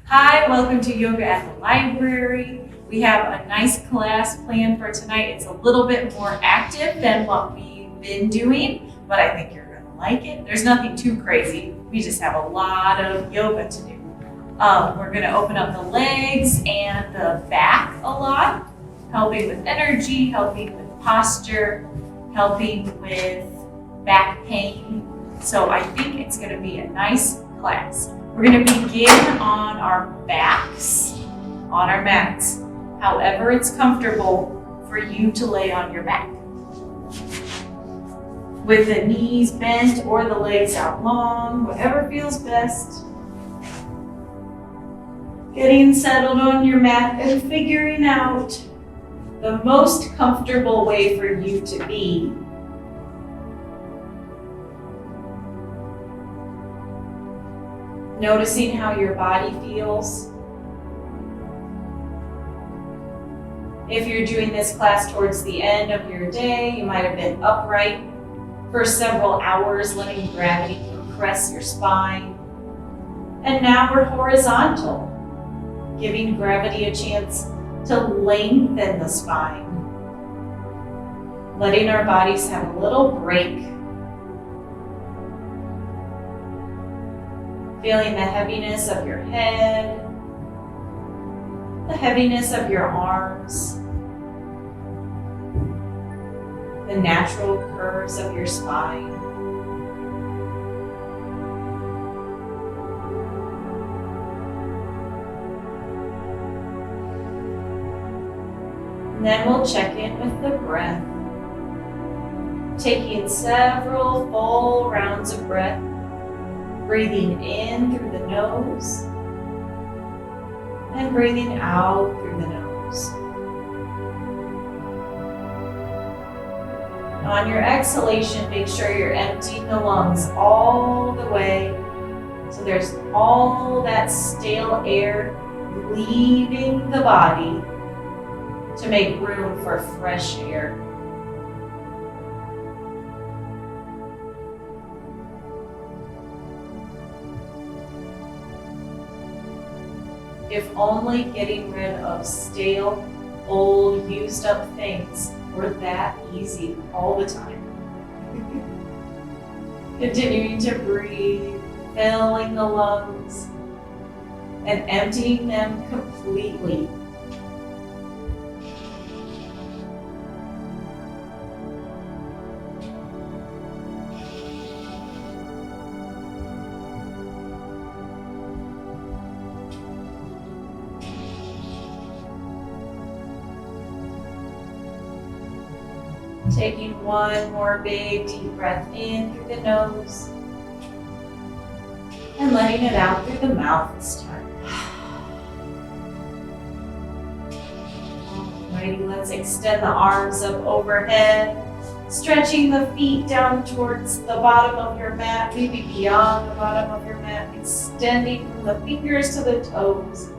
Hi, welcome to Yoga at the Library. We have a nice class planned for tonight. It's a little bit more active than what we've been doing, but I think you're going to like it. There's nothing too crazy. We just have a lot of yoga to do. We're going to open up the legs and the back a lot, helping with energy, helping with posture, helping with back pain. So I think it's going to be a nice class. We're going to begin on our backs, on our mats, however it's comfortable for you to lay on your back. With the knees bent or the legs out long, whatever feels best. Getting settled on your mat and figuring out the most comfortable way for you to be. Noticing how your body feels. If you're doing this class towards the end of your day, you might have been upright for several hours, letting gravity compress your spine. And now we're horizontal, giving gravity a chance to lengthen the spine. Letting our bodies have a little break. Feeling the heaviness of your head, the heaviness of your arms, the natural curves of your spine. And then we'll check in with the breath, taking several full rounds of breath. Breathing in through the nose and breathing out through the nose. On your exhalation, make sure you're emptying the lungs all the way. So there's all that stale air leaving the body to make room for fresh air. If only getting rid of stale, old, used up things were that easy all the time. Continuing to breathe, filling the lungs, and emptying them completely. Taking one more big deep breath in through the nose and letting it out through the mouth this time. Alrighty, let's extend the arms up overhead, stretching the feet down towards the bottom of your mat, maybe beyond the bottom of your mat, extending from the fingers to the toes.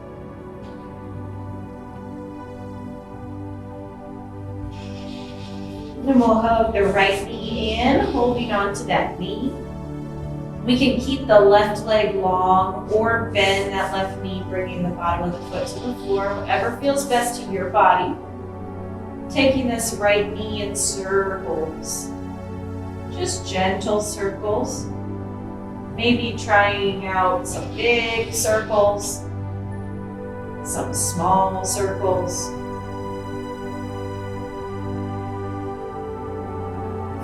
And we'll hug the right knee in, holding on to that knee. We can keep the left leg long or bend that left knee, bringing the bottom of the foot to the floor, whatever feels best to your body. Taking this right knee in circles, just gentle circles. Maybe trying out some big circles, some small circles.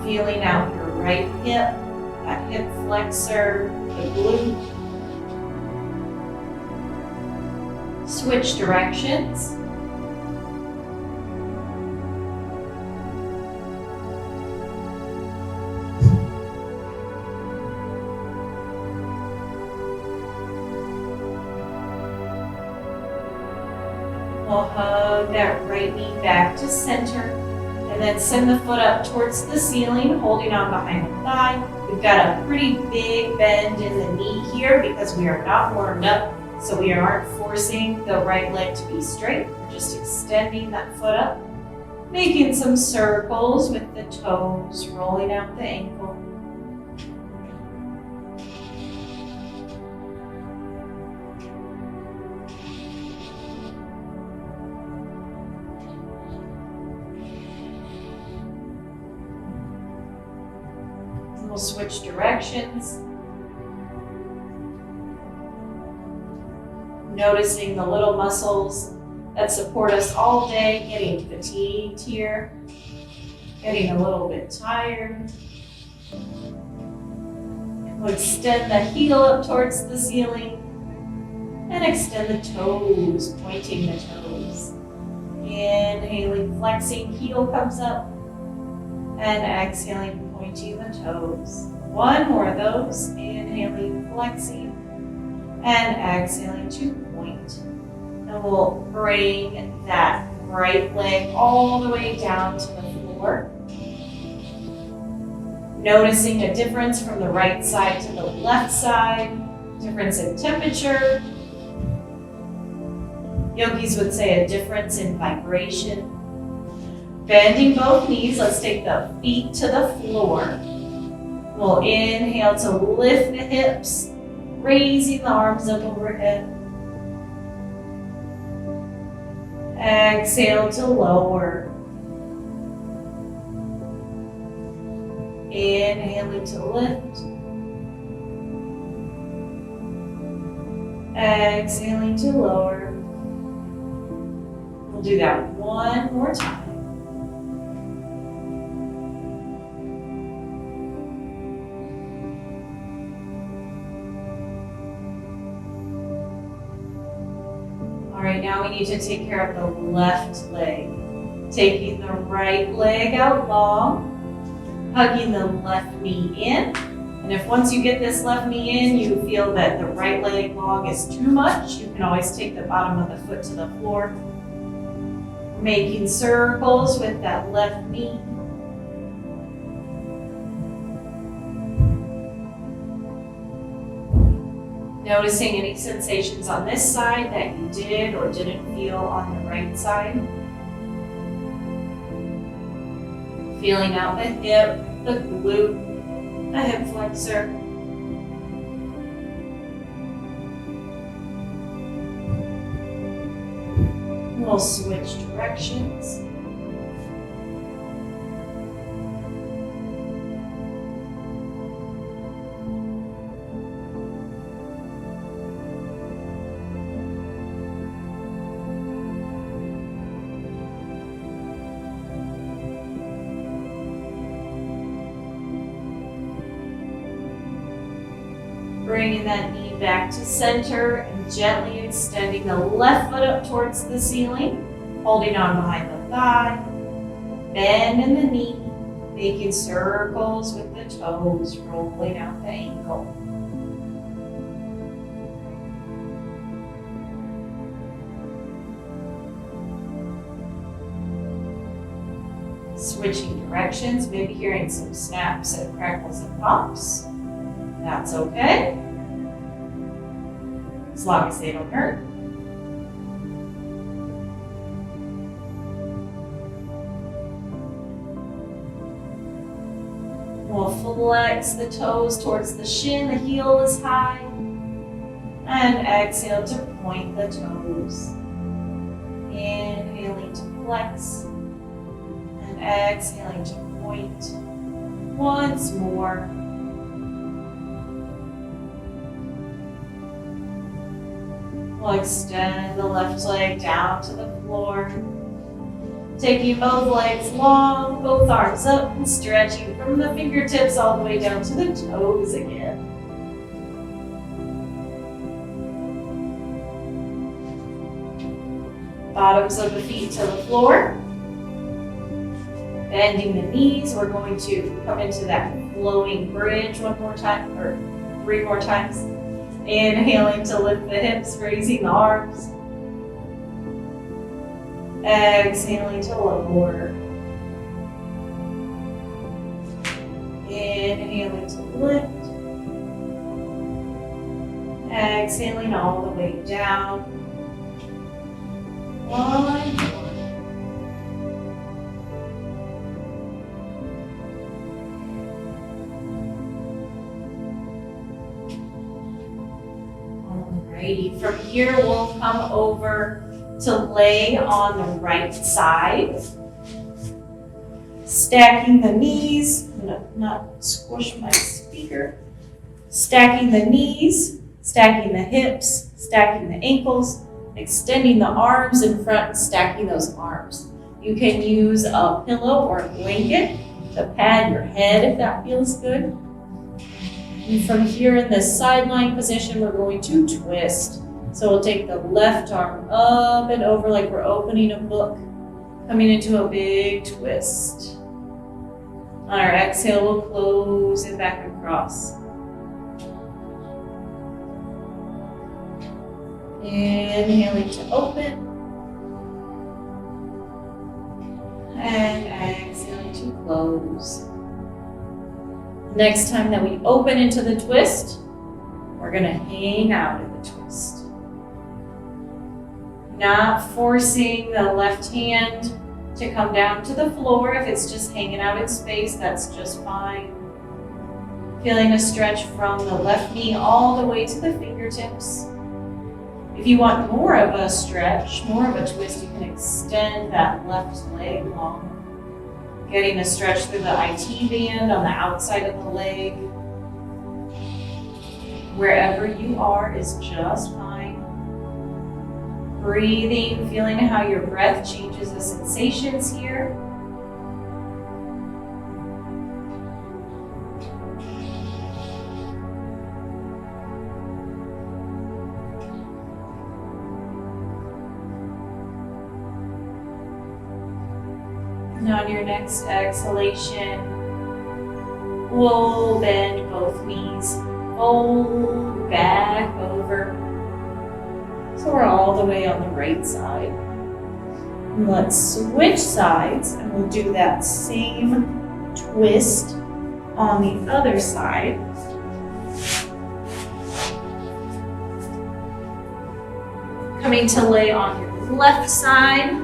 Feeling out your right hip, that hip flexor, the glute. Switch directions. We'll hug that right knee back to center. And then send the foot up towards the ceiling, holding on behind the thigh. We've got a pretty big bend in the knee here because we are not warmed up, so we aren't forcing the right leg to be straight. We're just extending that foot up, making some circles with the toes, rolling out the ankle. We'll switch directions. Noticing the little muscles that support us all day, getting fatigued here, getting a little bit tired. We'll extend the heel up towards the ceiling and extend the toes, pointing the toes. Inhaling, flexing, heel comes up, and exhaling, pointing the toes. One more of those, inhaling, flexing, and exhaling to point. And we'll bring that right leg all the way down to the floor. Noticing a difference from the right side to the left side, difference in temperature. Yogis would say a difference in vibration. Bending both knees, let's take the feet to the floor. We'll inhale to lift the hips, raising the arms up overhead. Exhale to lower. Inhaling to lift. Exhaling to lower. We'll do that one more time. All right, now we need to take care of the left leg. Taking the right leg out long, hugging the left knee in. And if once you get this left knee in, you feel that the right leg long is too much, you can always take the bottom of the foot to the floor. Making circles with that left knee. Noticing any sensations on this side that you did or didn't feel on the right side. Feeling out the hip, the glute, the hip flexor. We'll switch directions. Bringing that knee back to center and gently extending the left foot up towards the ceiling, holding on behind the thigh, bend in the knee, making circles with the toes, rolling out the ankle. Switching directions, maybe hearing some snaps and crackles and pops. That's okay, as long as they don't hurt. We'll flex the toes towards the shin, the heel is high, and exhale to point the toes. Inhaling to flex, and exhaling to point. Once more. We'll extend the left leg down to the floor. Taking both legs long, both arms up and stretching from the fingertips all the way down to the toes again. Bottoms of the feet to the floor. Bending the knees, we're going to come into that flowing bridge one more time, or 3 more times. Inhaling to lift the hips, raising the arms. Exhaling to lower. Inhaling to lift. Exhaling all the way down. One more. From here, we'll come over to lay on the right side. Stacking the knees, gonna not squish my speaker. Stacking the knees, stacking the hips, stacking the ankles, extending the arms in front and stacking those arms. You can use a pillow or a blanket to pad your head if that feels good. And from here in this sideline position, we're going to twist. So we'll take the left arm up and over like we're opening a book, coming into a big twist. On our exhale, we'll close it back across. Inhaling to open. And exhaling to close. Next time that we open into the twist, we're going to hang out in the twist. Not forcing the left hand to come down to the floor. If it's just hanging out in space, that's just fine. Feeling a stretch from the left knee all the way to the fingertips. If you want more of a stretch, more of a twist, you can extend that left leg long. Getting a stretch through the IT band on the outside of the leg. Wherever you are is just fine. Breathing, feeling how your breath changes the sensations here. And on your next exhalation, we'll bend both knees, fold back over. So we're all the way on the right side. And let's switch sides and we'll do that same twist on the other side. Coming to lay on your left side.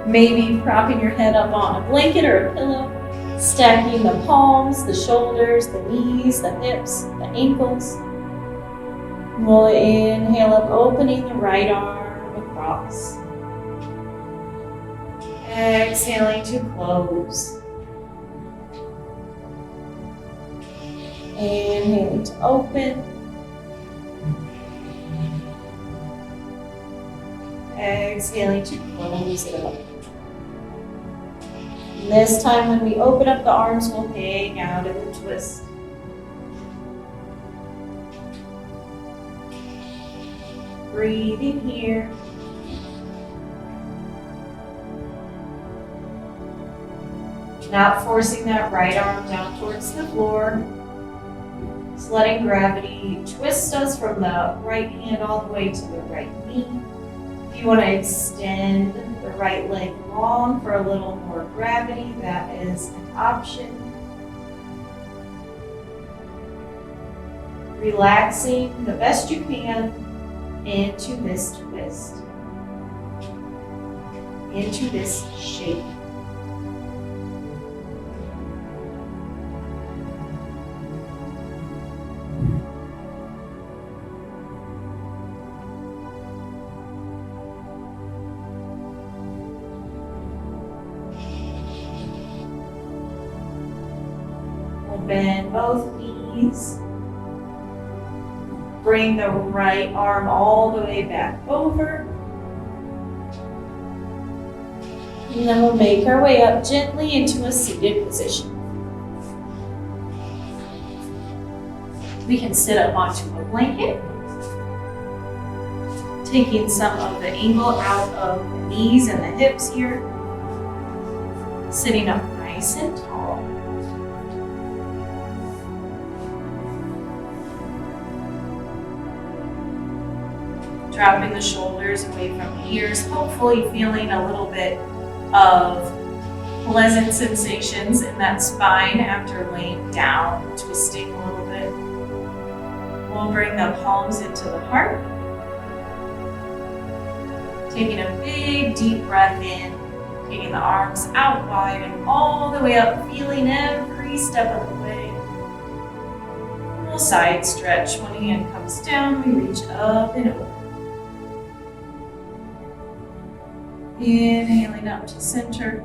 Maybe propping your head up on a blanket or a pillow, stacking the palms, the shoulders, the knees, the hips, the ankles. We'll inhale up, opening the right arm across. Exhaling to close. Inhaling to open. Exhaling to close it up. This time when we open up the arms, we'll hang out in the twist. Breathing here. Not forcing that right arm down towards the floor. Just letting gravity twist us from the right hand all the way to the right knee. If you want to extend the right leg long for a little more gravity, that is an option. Relaxing the best you can into this twist, into this shape. Bend both knees. Bring the right arm all the way back over. And then we'll make our way up gently into a seated position. We can sit up onto a blanket, taking some of the angle out of the knees and the hips here. Sitting up nice and tall. Dropping the shoulders away from the ears, hopefully feeling a little bit of pleasant sensations in that spine after laying down, twisting a little bit. We'll bring the palms into the heart. Taking a big deep breath in, taking the arms out wide and all the way up, feeling every step of the way. We'll side stretch. One hand comes down, we reach up and over. Inhaling up to center.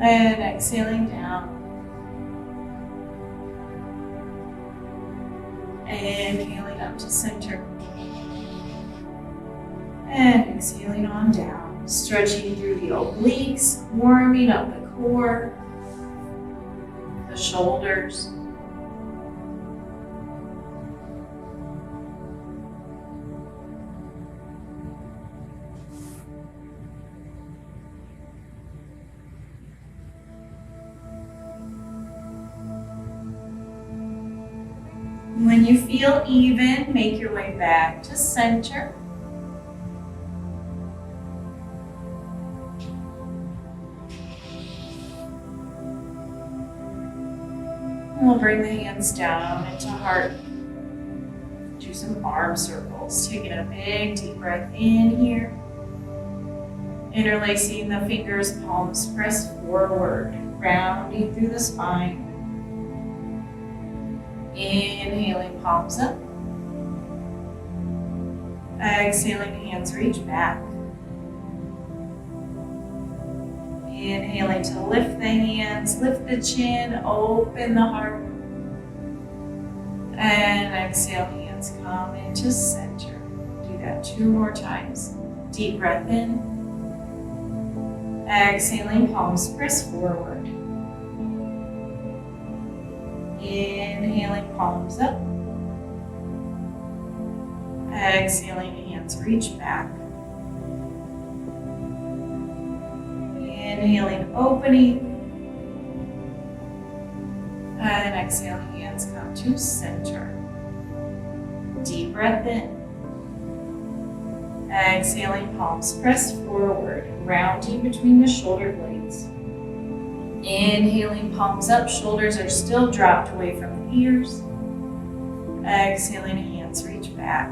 And exhaling down. Inhaling up to center. And exhaling on down. Stretching through the obliques, warming up the core, the shoulders. When you feel even, make your way back to center. We'll bring the hands down into heart. Do some arm circles. Taking a big deep breath in here. Interlacing the fingers, palms press forward, rounding through the spine. Inhaling, palms up. Exhaling, hands reach back. Inhaling to lift the hands, lift the chin, open the heart. And exhale, hands come into center. Do that 2 more times. Deep breath in. Exhaling, palms press forward. Inhaling, palms up. Exhaling, hands reach back. Inhaling, opening. And exhaling, hands come to center. Deep breath in. Exhaling, palms press forward, rounding between the shoulder blades. Inhaling, palms up, shoulders are still dropped away from the ears. Exhaling, hands reach back.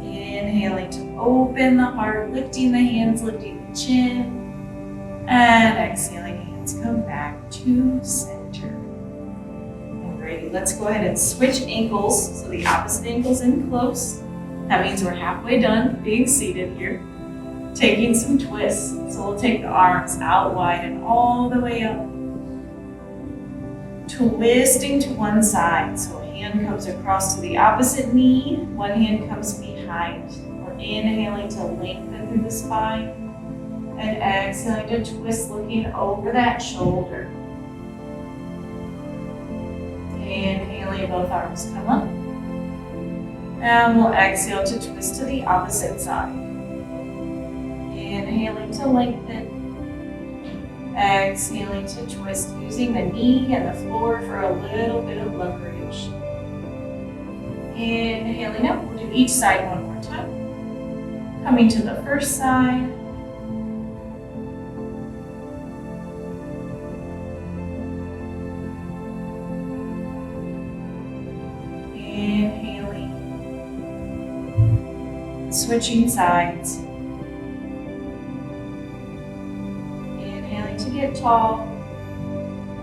Inhaling to open the heart, lifting the hands, lifting the chin. And exhaling, hands come back to center. Alrighty, let's go ahead and switch ankles. So the opposite ankle's in close. That means we're halfway done being seated here. Taking some twists. So we'll take the arms out wide and all the way up. Twisting to one side. So a hand comes across to the opposite knee. One hand comes behind. We're inhaling to lengthen through the spine. And exhaling to twist, looking over that shoulder. Inhaling, both arms come up. And we'll exhale to twist to the opposite side. Inhaling to lengthen. Exhaling to twist, using the knee and the floor for a little bit of leverage. Inhaling up, we'll do each side one more time. Coming to the first side. Inhaling. Switching sides. Inhaling to get tall.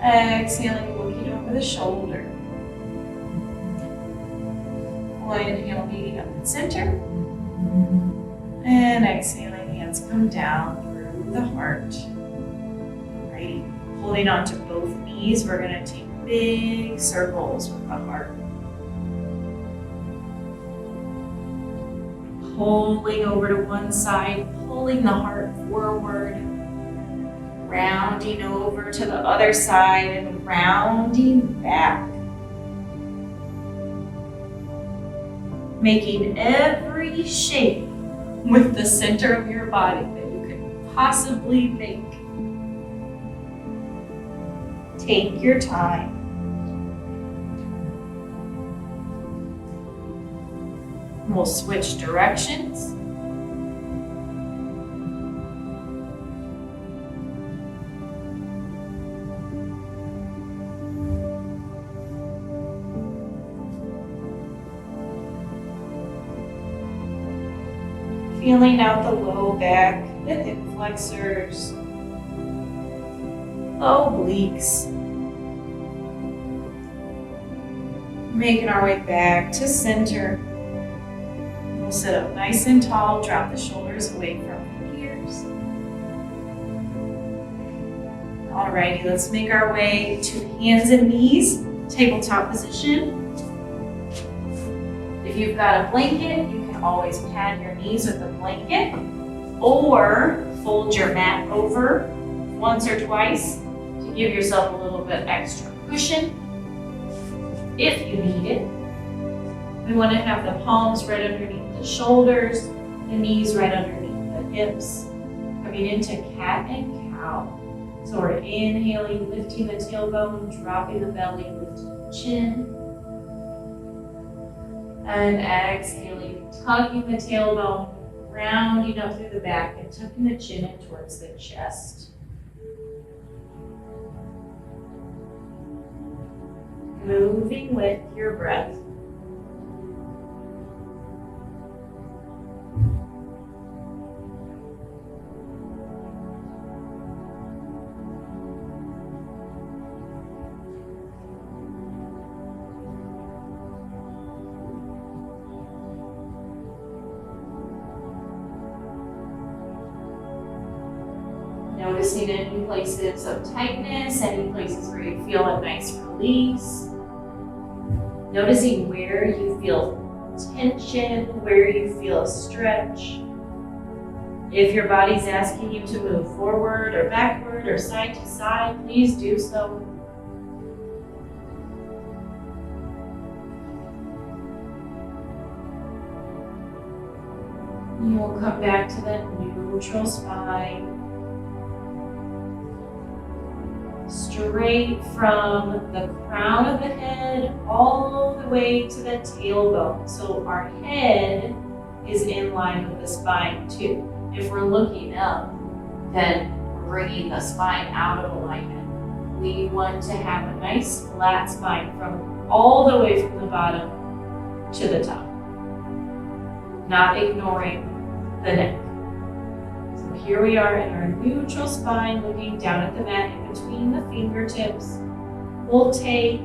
Exhaling, looking over the shoulder. We'll inhale, meeting up at center. And exhaling, hands come down through the heart. Alrighty, holding on to both knees, we're going to take big circles with the heart. Pulling over to one side, pulling the heart forward, rounding over to the other side and rounding back. Making every shape with the center of your body that you could possibly make. Take your time. We'll switch directions. Feeling out the low back, the hip flexors, obliques. Making our way back to center. We'll sit up nice and tall, drop the shoulders away from the ears. Alrighty, let's make our way to hands and knees, tabletop position. If you've got a blanket, you can always pad your knees with a blanket or fold your mat over once or twice to give yourself a little bit extra cushion if you need it. We want to have the palms right underneath the shoulders, the knees right underneath the hips. Coming into cat and cow. So we're inhaling, lifting the tailbone, dropping the belly, lifting the chin. And exhaling, tucking the tailbone, rounding up through the back and tucking the chin in towards the chest. Moving with your breath. Noticing any places of tightness, any places where you feel a nice release. Noticing where you feel tension, where you feel a stretch. If your body's asking you to move forward or backward or side to side, please do so. You will come back to that neutral spine. Straight from the crown of the head all the way to the tailbone. So our head is in line with the spine too. If we're looking up, then we're bringing the spine out of alignment. We want to have a nice flat spine from all the way from the bottom to the top. Not ignoring the neck. Here we are in our neutral spine, looking down at the mat in between the fingertips. We'll take,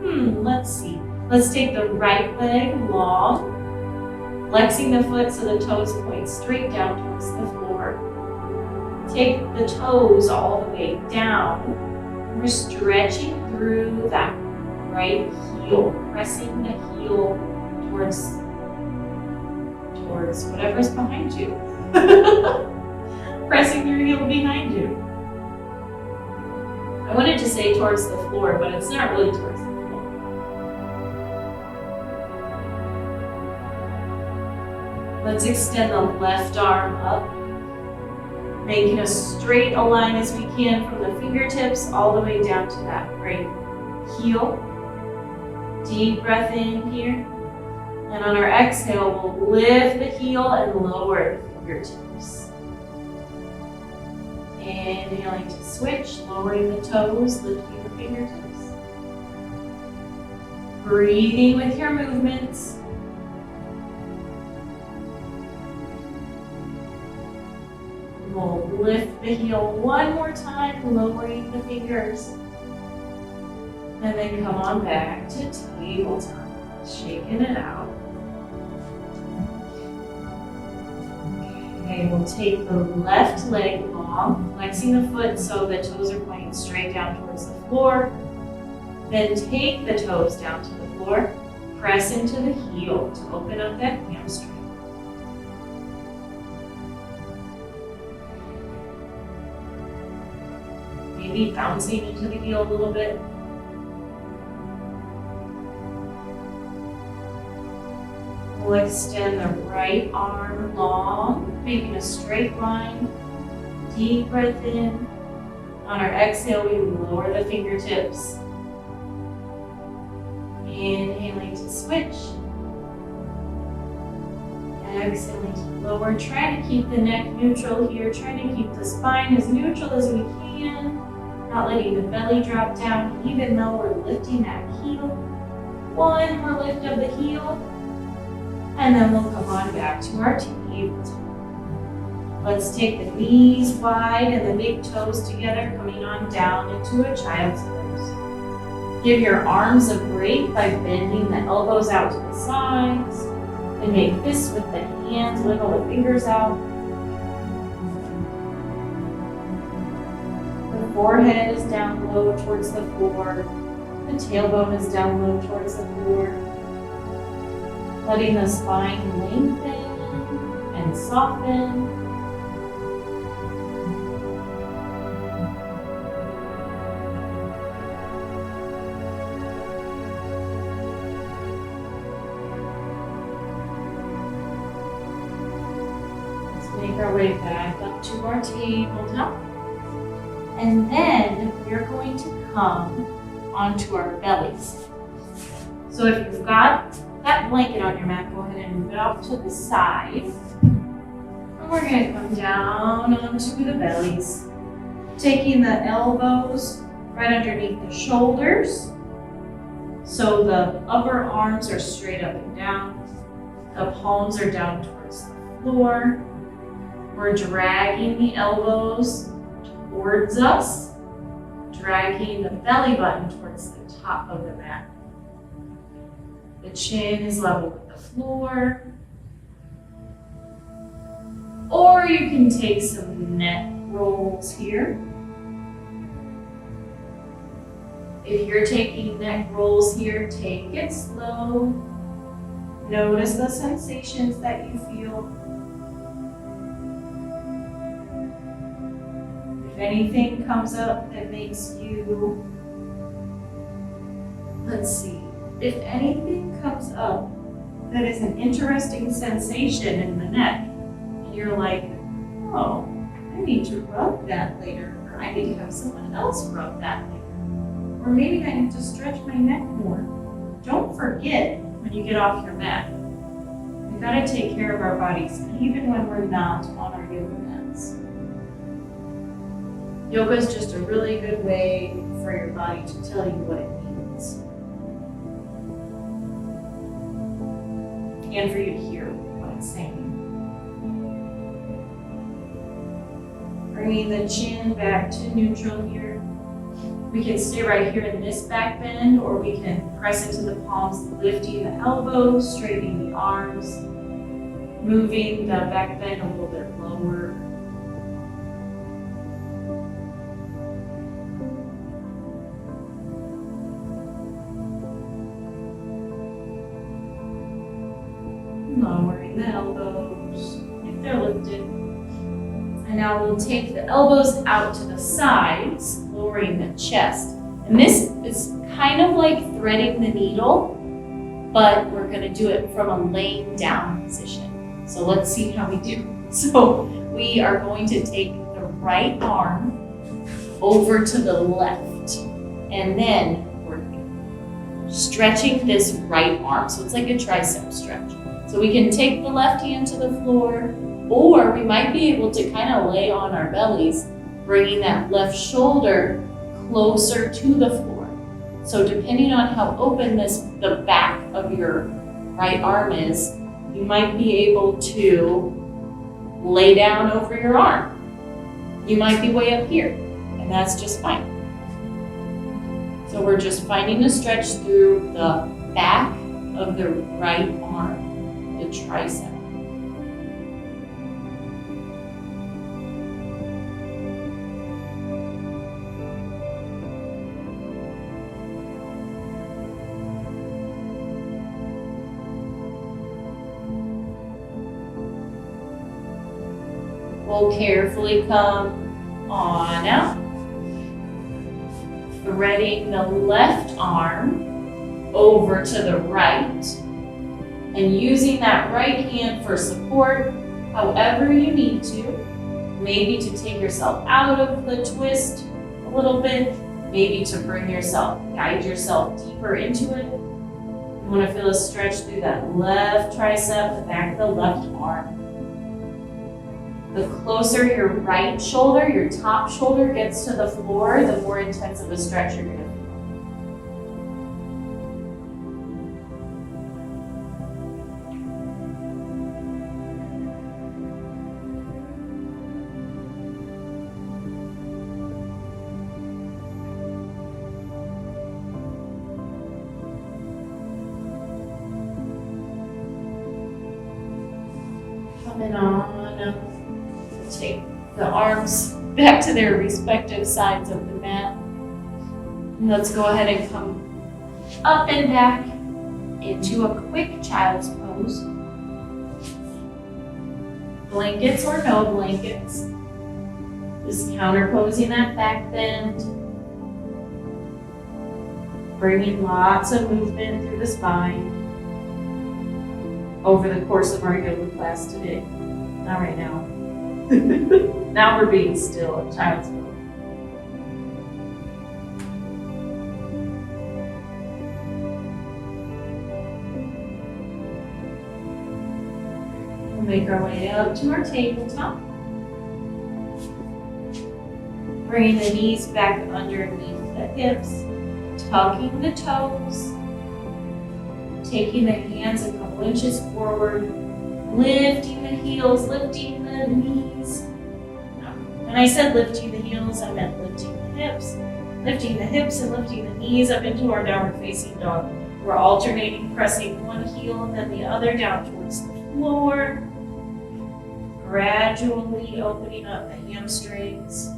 let's take the right leg long, flexing the foot so the toes point straight down towards the floor. Take the toes all the way down. We're stretching through that right heel, pressing the heel towards whatever's behind you. Pressing your heel behind you. I wanted to say towards the floor, but it's not really towards the floor. Let's extend the left arm up, making a straight a line as we can from the fingertips all the way down to that right heel. Deep breath in here. And on our exhale, we'll lift the heel and lower the fingertips. Inhaling to switch, lowering the toes, lifting the fingertips. Breathing with your movements. We'll lift the heel one more time, lowering the fingers. And then come on back to tabletop, shaking it out. Okay, we'll take the left leg long, flexing the foot so the toes are pointing straight down towards the floor. Then take the toes down to the floor, press into the heel to open up that hamstring. Maybe bouncing into the heel a little bit. We'll extend the right arm long, making a straight line. Deep breath in. On our exhale, we lower the fingertips. Inhaling to switch. Exhaling to lower. Trying to keep the neck neutral here. Trying to keep the spine as neutral as we can. Not letting the belly drop down, even though we're lifting that heel. One more lift of the heel. And then we'll come on back to our tabletop. Let's take the knees wide and the big toes together, coming on down into a child's pose. Give your arms a break by bending the elbows out to the sides. And make fists with the hands, wiggle the fingers out. forehead is down low towards the floor. The tailbone is down low towards the floor. Letting the spine lengthen and soften. Make our way back up to our tabletop. And then we're going to come onto our bellies. So if you've got that blanket on your mat, go ahead and move it off to the side. And we're going to come down onto the bellies, taking the elbows right underneath the shoulders. So the upper arms are straight up and down. The palms are down towards the floor. We're dragging the elbows towards us, dragging the belly button towards the top of the mat. The chin is level with the floor. Or you can take some neck rolls here. If you're taking neck rolls here, take it slow. Notice the sensations that you feel. If anything comes up that makes you, if anything comes up that is an interesting sensation in the neck, and you're like, oh, I need to rub that later, or I need to have someone else rub that later, or maybe I need to stretch my neck more. Don't forget when you get off your mat, we've got to take care of our bodies, even when we're not on our yoga mats. Yoga is just a really good way for your body to tell you what it needs. And for you to hear what it's saying. Bringing the chin back to neutral here. We can stay right here in this back bend, or we can press into the palms, lifting the elbows, straightening the arms, moving the back bend a little bit lower. Lowering the elbows if they're lifted. And now we'll take the elbows out to the sides, lowering the chest. And this is kind of like threading the needle, but we're going to do it from a laying down position. So let's see how we do. So we are going to take the right arm over to the left, and then we're stretching this right arm. So it's like a tricep stretch. So we can take the left hand to the floor, or we might be able to kind of lay on our bellies, bringing that left shoulder closer to the floor. So depending on how open the back of your right arm is, you might be able to lay down over your arm. You might be way up here, and that's just fine. So we're just finding a stretch through the back of the right arm. The tricep. We'll carefully come on out, threading the left arm over to the right, and using that right hand for support however you need to. Maybe to take yourself out of the twist a little bit, maybe to guide yourself deeper into it. You want to feel a stretch through that left tricep, the back of the left arm. The closer your right shoulder, your top shoulder gets to the floor, the more intense of a stretch you're going to feel. Coming on up. Take the arms back to their respective sides of the mat. And let's go ahead and come up and back into a quick child's pose. Blankets or no blankets. Just counterposing that back bend. Bringing lots of movement through the spine over the course of our yoga class today. Not right now. Now we're being still in child's pose. We'll make our way up to our tabletop. Bringing the knees back underneath the hips, tucking the toes, taking the hands a couple inches forward, lifting the heels, lifting the knees. When I said lifting the heels, I meant lifting the hips. Lifting the hips and lifting the knees up into our downward facing dog. We're alternating, pressing one heel and then the other down towards the floor. Gradually opening up the hamstrings.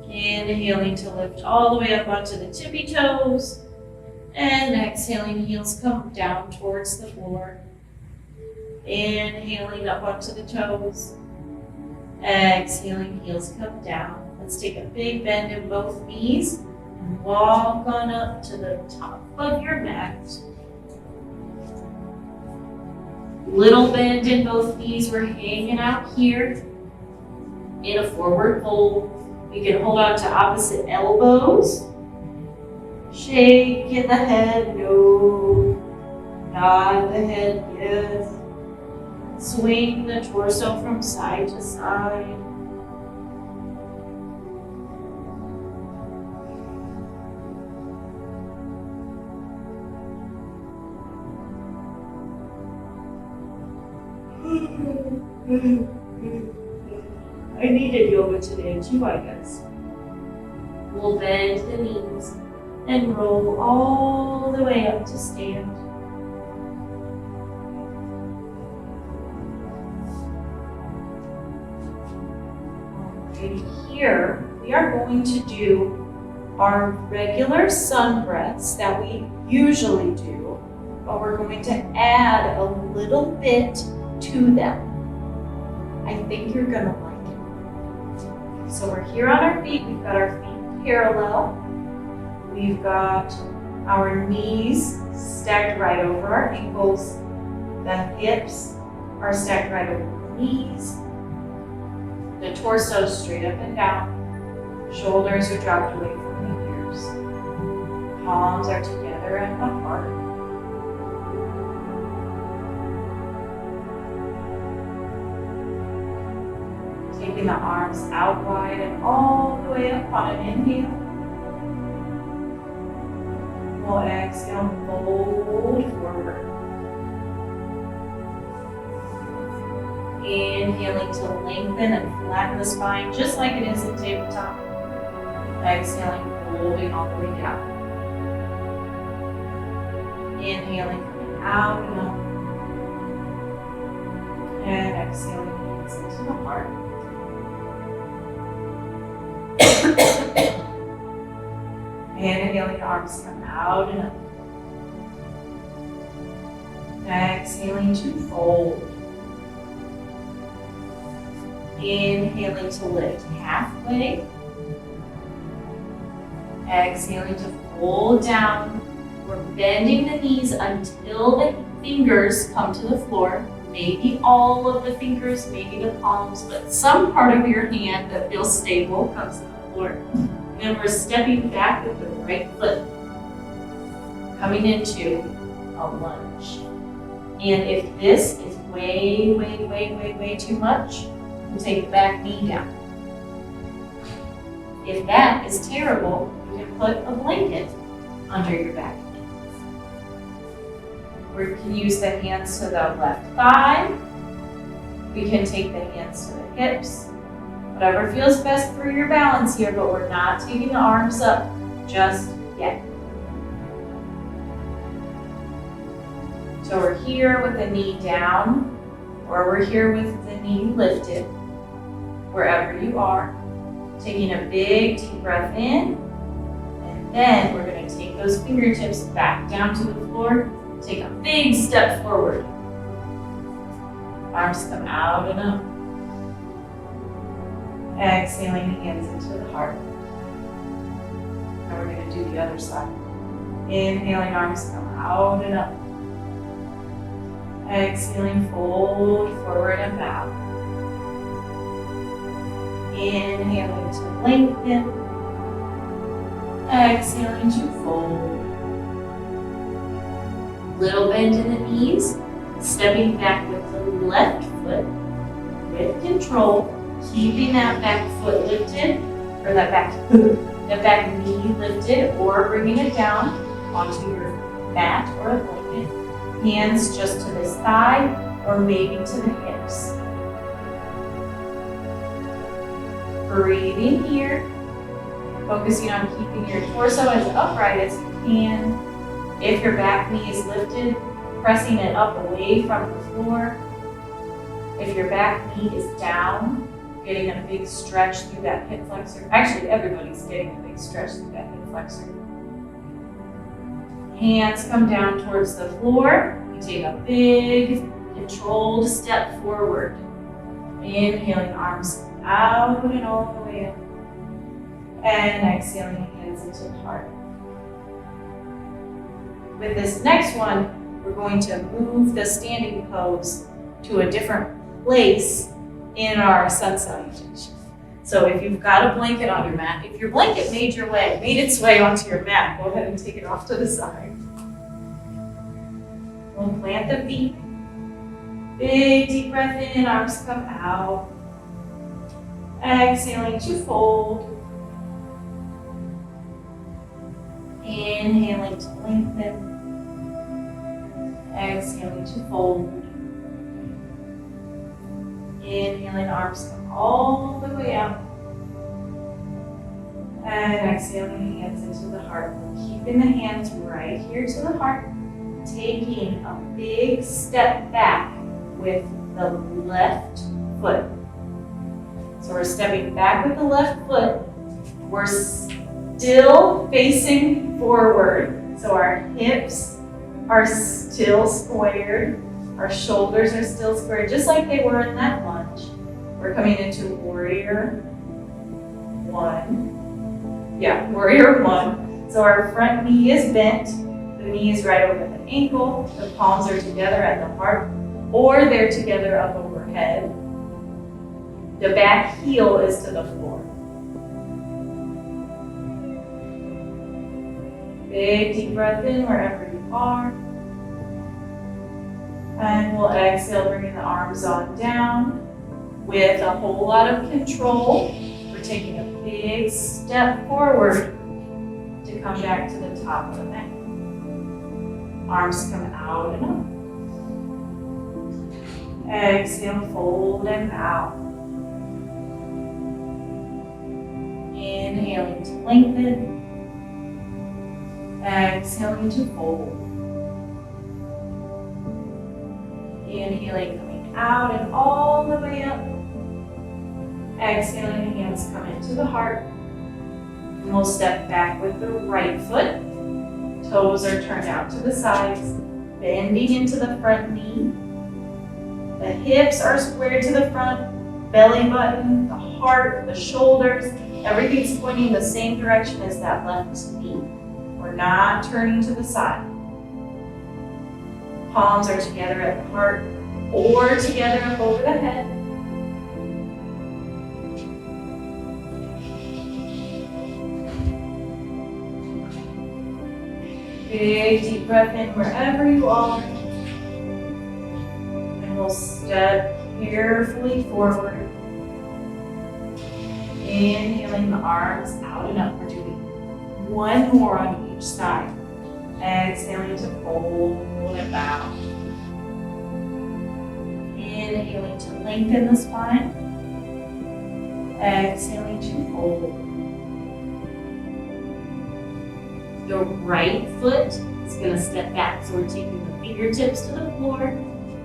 Inhaling to lift all the way up onto the tippy toes. And exhaling, heels come down towards the floor. Inhaling up onto the toes. Exhaling, heels come down. Let's take a big bend in both knees and walk on up to the top of your mat. Little bend in both knees. We're hanging out here in a forward fold. We can hold on to opposite elbows. Shaking the head, no. Nod the head, yes. Swing the torso from side to side. I needed yoga today too, I guess. We'll bend the knees and roll all the way up to stand. Okay, here we are going to do our regular sun breaths that we usually do, but we're going to add a little bit to them. I think you're gonna like it. So we're here on our feet. We've got our feet parallel. We've got our knees stacked right over our ankles. The hips are stacked right over the knees. The torso straight up and down. Shoulders are dropped away from the ears. Palms are together at the heart. Taking the arms out wide and all the way up on an inhale. We'll exhale, fold forward. Inhaling to lengthen and flatten the spine just like it is in tabletop. Exhaling, folding all the way down. Inhaling, coming out and up. And exhaling, hands into the heart. Inhaling, arms come out and up. Exhaling to fold. Inhaling to lift halfway. Exhaling to fold down. We're bending the knees until the fingers come to the floor. Maybe all of the fingers, maybe the palms, but some part of your hand that feels stable comes to the floor. Then we're stepping back with the right foot, coming into a lunge. And if this is way too much, we'll take the back knee down. If that is terrible, you can put a blanket under your back knee. We can use the hands to the left thigh. We can take the hands to the hips. Whatever feels best for your balance here, but we're not taking the arms up just yet. So we're here with the knee down. Or we're here with the knee lifted, wherever you are. Taking a big deep breath in, and then we're going to take those fingertips back down to the floor. Take a big step forward. Arms come out and up. Exhaling, hands into the heart. Now we're going to do the other side. Inhaling, arms come out and up. Exhaling, fold forward and bow. Inhaling to lengthen. Exhaling to fold. Little bend in the knees. Stepping back with the left foot with control. Keeping that back foot lifted, or that back knee lifted, or bringing it down onto your mat or a blanket. Hands just to the side or maybe to the hips. Breathing here, focusing on keeping your torso as upright as you can. If your back knee is lifted, pressing it up away from the floor. If your back knee is down, getting a big stretch through that hip flexor. Actually, everybody's getting a big stretch through that hip flexor. Hands come down towards the floor. You take a big, controlled step forward. Inhaling, arms out and all the way up. And exhaling, hands into the heart. With this next one, we're going to move the standing pose to a different place in our sun salutation. So if you've got a blanket on your mat, if your blanket made its way onto your mat, go ahead and take it off to the side. We'll plant the feet. Big deep breath in, arms come out. Exhaling to fold. Inhaling to lengthen. Exhaling to fold. Inhaling, arms come all the way out. And exhaling, hands into the heart. Keeping the hands right here to the heart. Taking a big step back with the left foot. So we're stepping back with the left foot. We're still facing forward. So our hips are still squared. Our shoulders are still squared, just like they were in that lunge. We're coming into warrior one. Yeah, warrior one. So our front knee is bent. The knee is right over the ankle. The palms are together at the heart, or they're together up overhead. The back heel is to the floor. Big deep breath in wherever you are. And we'll exhale, bringing the arms on down with a whole lot of control. We're taking a big step forward to come back to the top of the mat. Arms come out and up. Exhale, fold and bow. Inhaling to lengthen. Exhaling to fold. Inhaling, coming out and all the way up. Exhaling, hands come into the heart. And we'll step back with the right foot. Toes are turned out to the sides, bending into the front knee. The hips are squared to the front, belly button, the heart, the shoulders, everything's pointing the same direction as that left knee. We're not turning to the side. Palms are together at the heart or together up over the head. Big deep breath in wherever you are. And we'll step carefully forward. Inhaling, the arms out and up. We're doing one more on each side. Exhaling to fold and bow. Inhaling to lengthen the spine. Exhaling to fold. The right foot is going to step back, so we're taking the fingertips to the floor.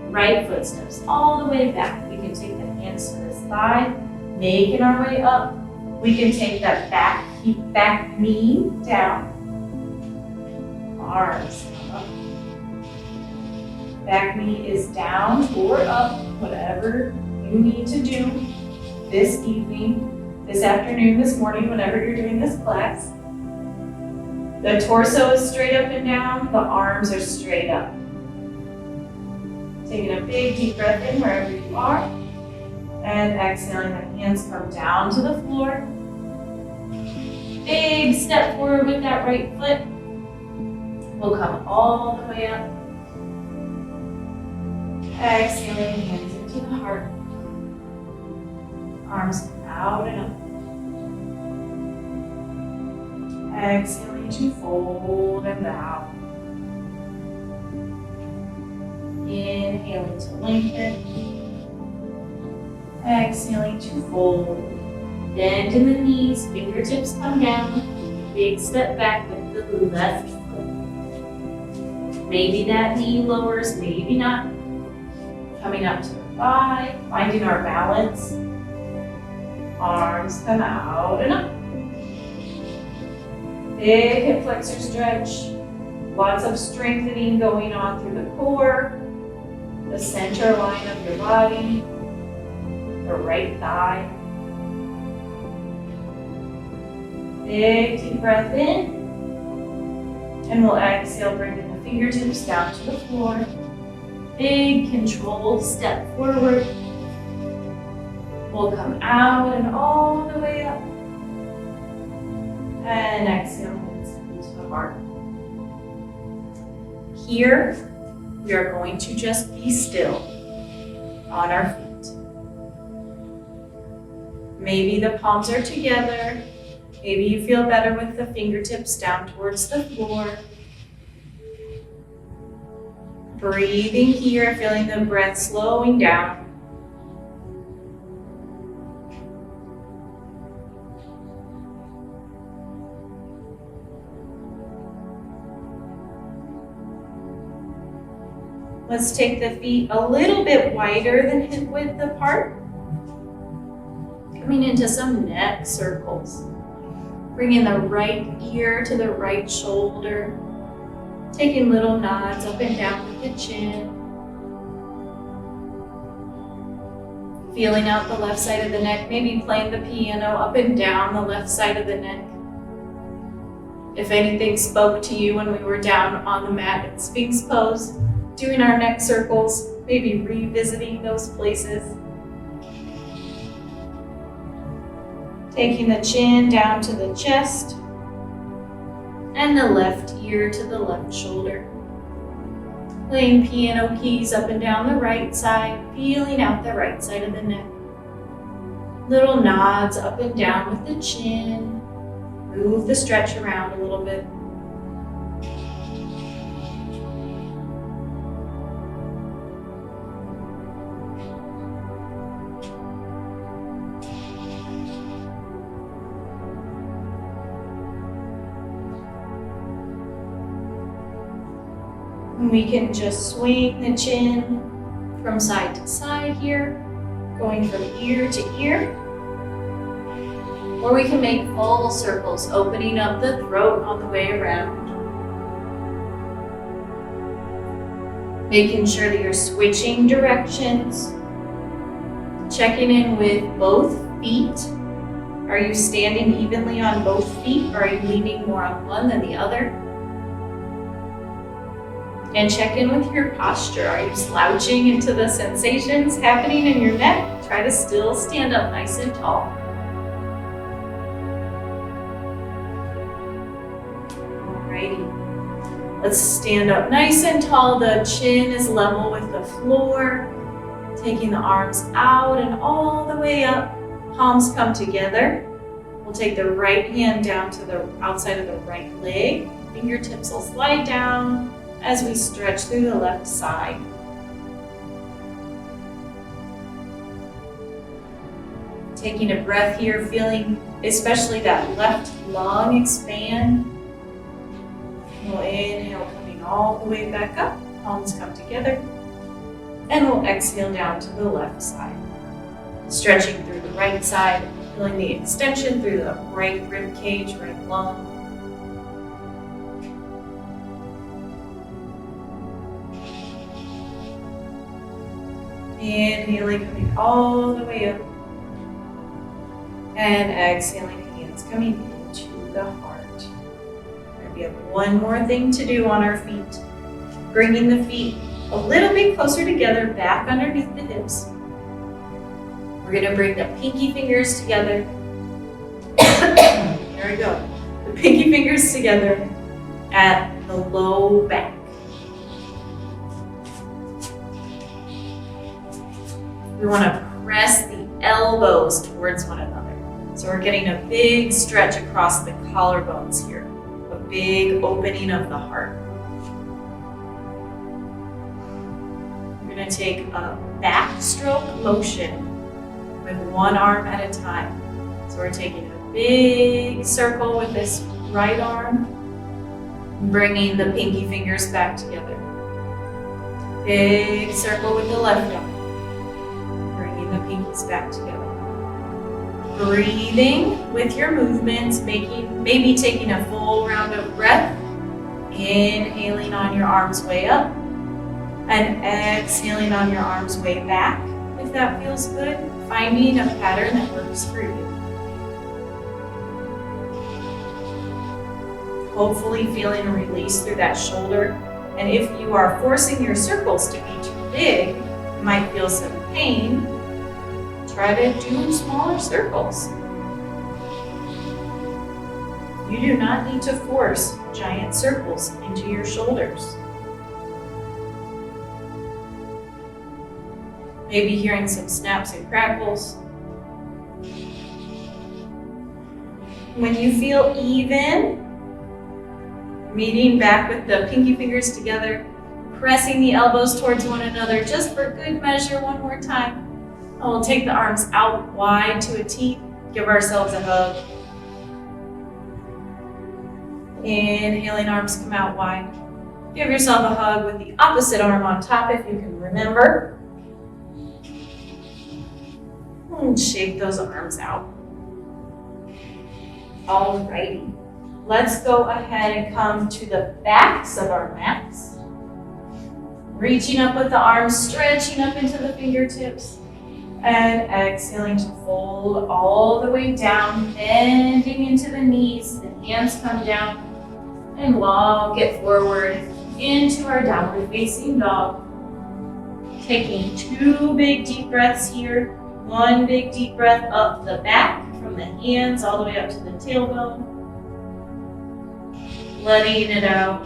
Right foot steps all the way back. We can take the hands to the side, making our way up. We can take that back knee down. Arms up. Back knee is down or up, whatever you need to do this evening, this afternoon, this morning, whenever you're doing this class. The torso is straight up and down, the arms are straight up. Taking a big deep breath in wherever you are, and exhaling, the hands come down to the floor. Big step forward with that right foot. We'll come all the way up. Exhaling, hands into the heart. Arms come out and up. Exhaling to fold and bow. Inhaling to lengthen. Exhaling to fold. Bend in the knees, fingertips come down. Big step back with the left foot. Maybe that knee lowers, maybe not. Coming up to the thigh, finding our balance. Arms come out and up. Big hip flexor stretch. Lots of strengthening going on through the core, the center line of your body, the right thigh. Big deep breath in. And we'll exhale, bringing the fingertips down to the floor. Big controlled step forward. We'll come out and all the way up. And exhale, hands into the heart. Here, we are going to just be still on our feet. Maybe the palms are together. Maybe you feel better with the fingertips down towards the floor. Breathing here, feeling the breath slowing down. Let's take the feet a little bit wider than hip width apart. Coming into some neck circles. Bringing the right ear to the right shoulder. Taking little nods up and down with the chin. Feeling out the left side of the neck, maybe playing the piano up and down the left side of the neck. If anything spoke to you when we were down on the mat in Sphinx pose, doing our neck circles, maybe revisiting those places. Taking the chin down to the chest and the left ear to the left shoulder. Playing piano keys up and down the right side, feeling out the right side of the neck. Little nods up and down with the chin. Move the stretch around a little bit. And we can just swing the chin from side to side here, going from ear to ear. Or we can make full circles, opening up the throat on the way around. Making sure that you're switching directions. Checking in with both feet. Are you standing evenly on both feet, or are you leaning more on one than the other? And check in with your posture. Are you slouching into the sensations happening in your neck? Try to still stand up nice and tall. Alrighty. Let's stand up nice and tall. The chin is level with the floor. Taking the arms out and all the way up. Palms come together. We'll take the right hand down to the outside of the right leg. Fingertips will slide down as we stretch through the left side. Taking a breath here, feeling especially that left lung expand. We'll inhale, coming all the way back up. Palms come together. And we'll exhale down to the left side. Stretching through the right side, feeling the extension through the right rib cage, right lung. Inhaling, coming all the way up. And exhaling, hands coming into the heart. And we have one more thing to do on our feet. Bringing the feet a little bit closer together, back underneath the hips. We're going to bring the pinky fingers together. There we go. The pinky fingers together at the low back. We want to press the elbows towards one another. So we're getting a big stretch across the collarbones here, a big opening of the heart. We're going to take a backstroke motion with one arm at a time. So we're taking a big circle with this right arm, bringing the pinky fingers back together. Big circle with the left arm, bringing the pinkies back together. Breathing with your movements, maybe taking a full round of breath, inhaling on your arms way up, and exhaling on your arms way back, if that feels good. Finding a pattern that works for you. Hopefully feeling a release through that shoulder. And if you are forcing your circles to be too big, you might feel some pain. Try to do smaller circles. You do not need to force giant circles into your shoulders. Maybe hearing some snaps and crackles. When you feel even, meeting back with the pinky fingers together, pressing the elbows towards one another, just for good measure, one more time. And we'll take the arms out wide to a T, give ourselves a hug. Inhaling, arms come out wide. Give yourself a hug with the opposite arm on top if you can remember. And shake those arms out. Alrighty. Let's go ahead and come to the backs of our mats. Reaching up with the arms, stretching up into the fingertips. And exhaling to fold all the way down, bending into the knees. The hands come down and walk it forward into our downward facing dog. Taking 2 big deep breaths here. 1 big deep breath up the back from the hands all the way up to the tailbone. Letting it out.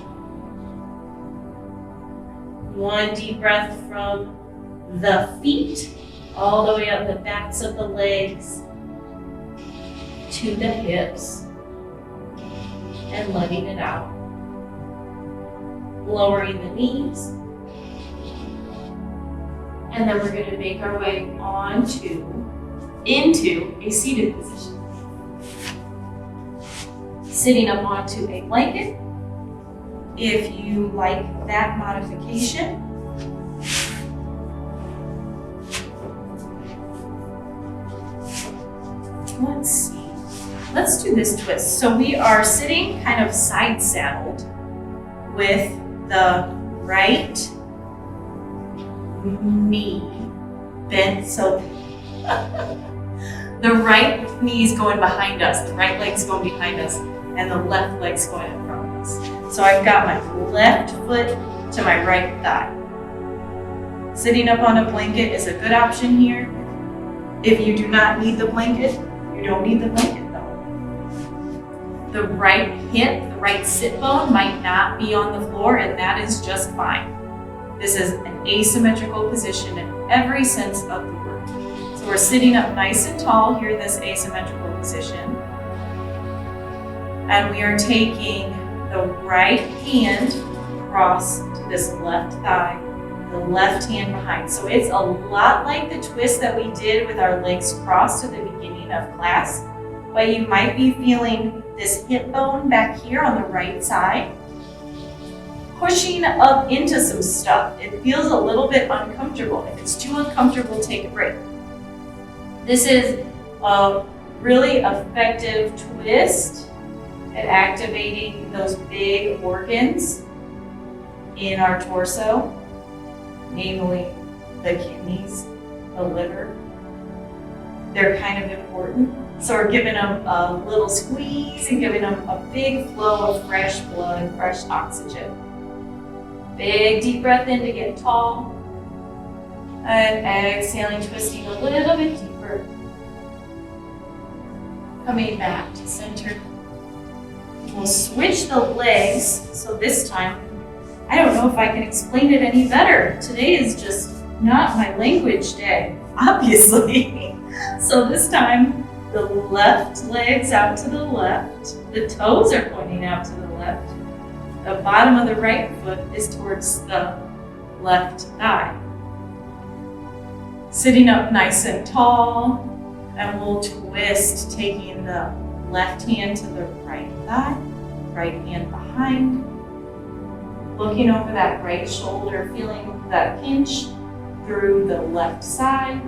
1 deep breath from the feet all the way up the backs of the legs to the hips. And letting it out. Lowering the knees. And then we're going to make our way into a seated position. Sitting up onto a blanket, if you like that modification. Let's see. Let's do this twist. So we are sitting kind of side saddled with the right knee bent, so the right knee is going behind us, the right leg's going behind us, and the left leg's going in front of us. So I've got my left foot to my right thigh. Sitting up on a blanket is a good option here. If you do not need the blanket, you don't need the blanket though. The right hip, the right sit bone might not be on the floor, and that is just fine. This is an asymmetrical position in every sense of the word. So we're sitting up nice and tall here in this asymmetrical position. And we are taking the right hand across to this left thigh, the left hand behind. So it's a lot like the twist that we did with our legs crossed at the beginning of class, but you might be feeling this hip bone back here on the right side. pushing up into some stuff. It feels a little bit uncomfortable. If it's too uncomfortable, take a break. This is a really effective twist at activating those big organs in our torso, namely the kidneys, the liver. They're kind of important. So we're giving them a little squeeze and giving them a big flow of fresh blood, fresh oxygen. Big deep breath in to get tall. And exhaling, twisting a little bit deeper. Coming back to center. We'll switch the legs. So this time, I don't know if I can explain it any better. Today is just not my language day, obviously. So this time, the left leg's out to the left. The toes are pointing out to the left. The bottom of the right foot is towards the left thigh. Sitting up nice and tall, and we'll twist, taking the left hand to the right thigh, right hand behind. Looking over that right shoulder, feeling that pinch through the left side.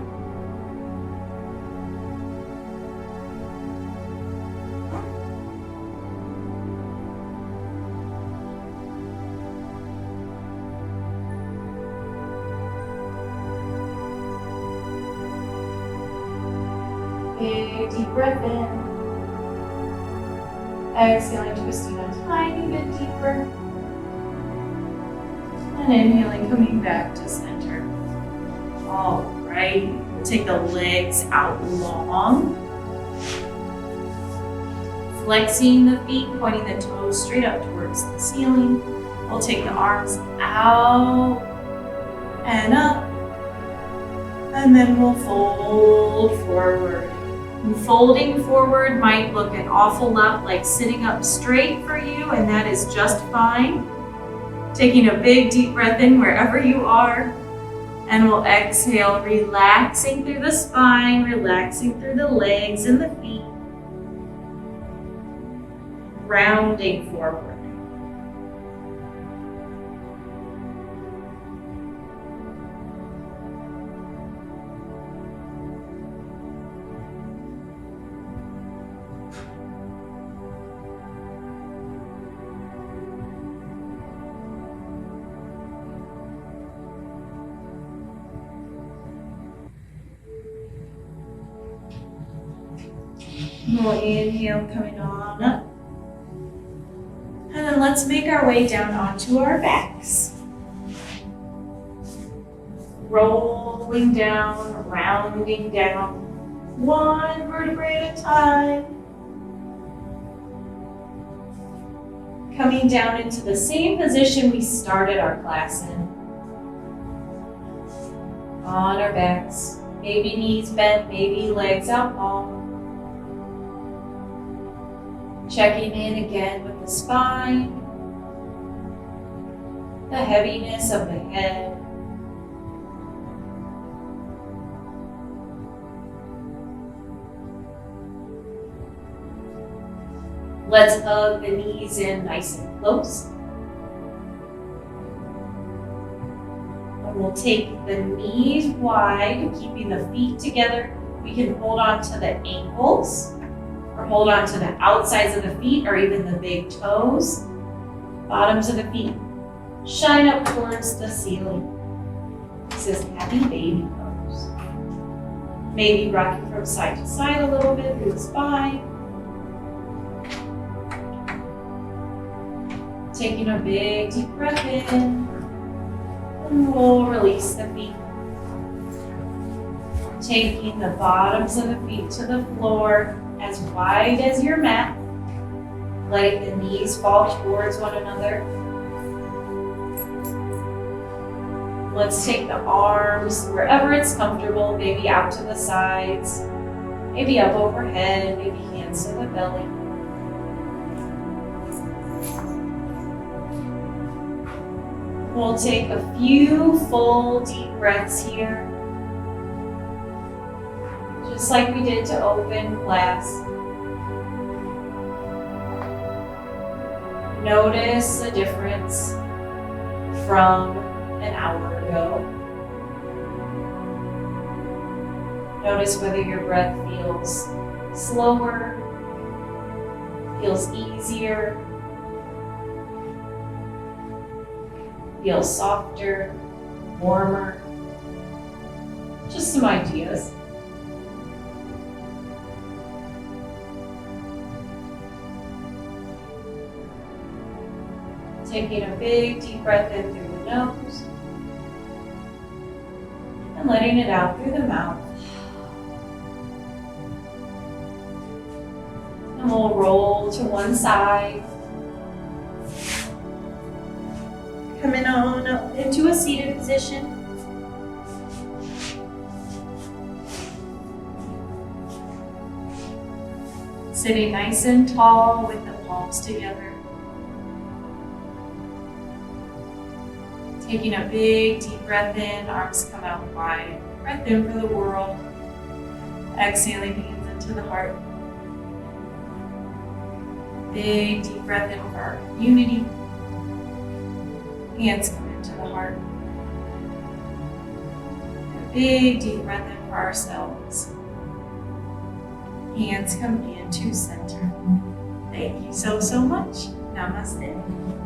Big deep breath in. Exhaling, twisting a tiny bit deeper. And inhaling, coming back to center. All right, we'll take the legs out long. Flexing the feet, pointing the toes straight up towards the ceiling. We'll take the arms out and up. And then we'll fold forward. And folding forward might look an awful lot like sitting up straight for you, and that is just fine. Taking a big deep breath in wherever you are, and we'll exhale, relaxing through the spine, relaxing through the legs and the feet, rounding forward. We'll inhale, coming on up. And then let's make our way down onto our backs. Rolling down, rounding down, one vertebrae at a time. Coming down into the same position we started our class in. On our backs, maybe knees bent, maybe legs out long. Checking in again with the spine, the heaviness of the head. Let's hug the knees in nice and close. And we'll take the knees wide, keeping the feet together. We can hold on to the ankles, or hold on to the outsides of the feet, or even the big toes. Bottoms of the feet shine up towards the ceiling. This is happy baby pose. Maybe rocking from side to side a little bit through the spine. Taking a big deep breath in, and we'll release the feet. Taking the bottoms of the feet to the floor, as wide as your mat, letting the knees fall towards one another. Let's take the arms wherever it's comfortable, maybe out to the sides, maybe up overhead, maybe hands to the belly. We'll take a few full deep breaths here. Just like we did to open class. Notice the difference from an hour ago. Notice whether your breath feels slower, feels easier, feels softer, warmer. Just some ideas. Taking a big deep breath in through the nose and letting it out through the mouth. And we'll roll to one side. Coming on up into a seated position. Sitting nice and tall with the palms together. Taking a big deep breath in, arms come out wide. Breath in for the world. Exhaling, hands into the heart. Big deep breath in for our community. Hands come into the heart. A big deep breath in for ourselves. Hands come into center. Thank you so much. Namaste.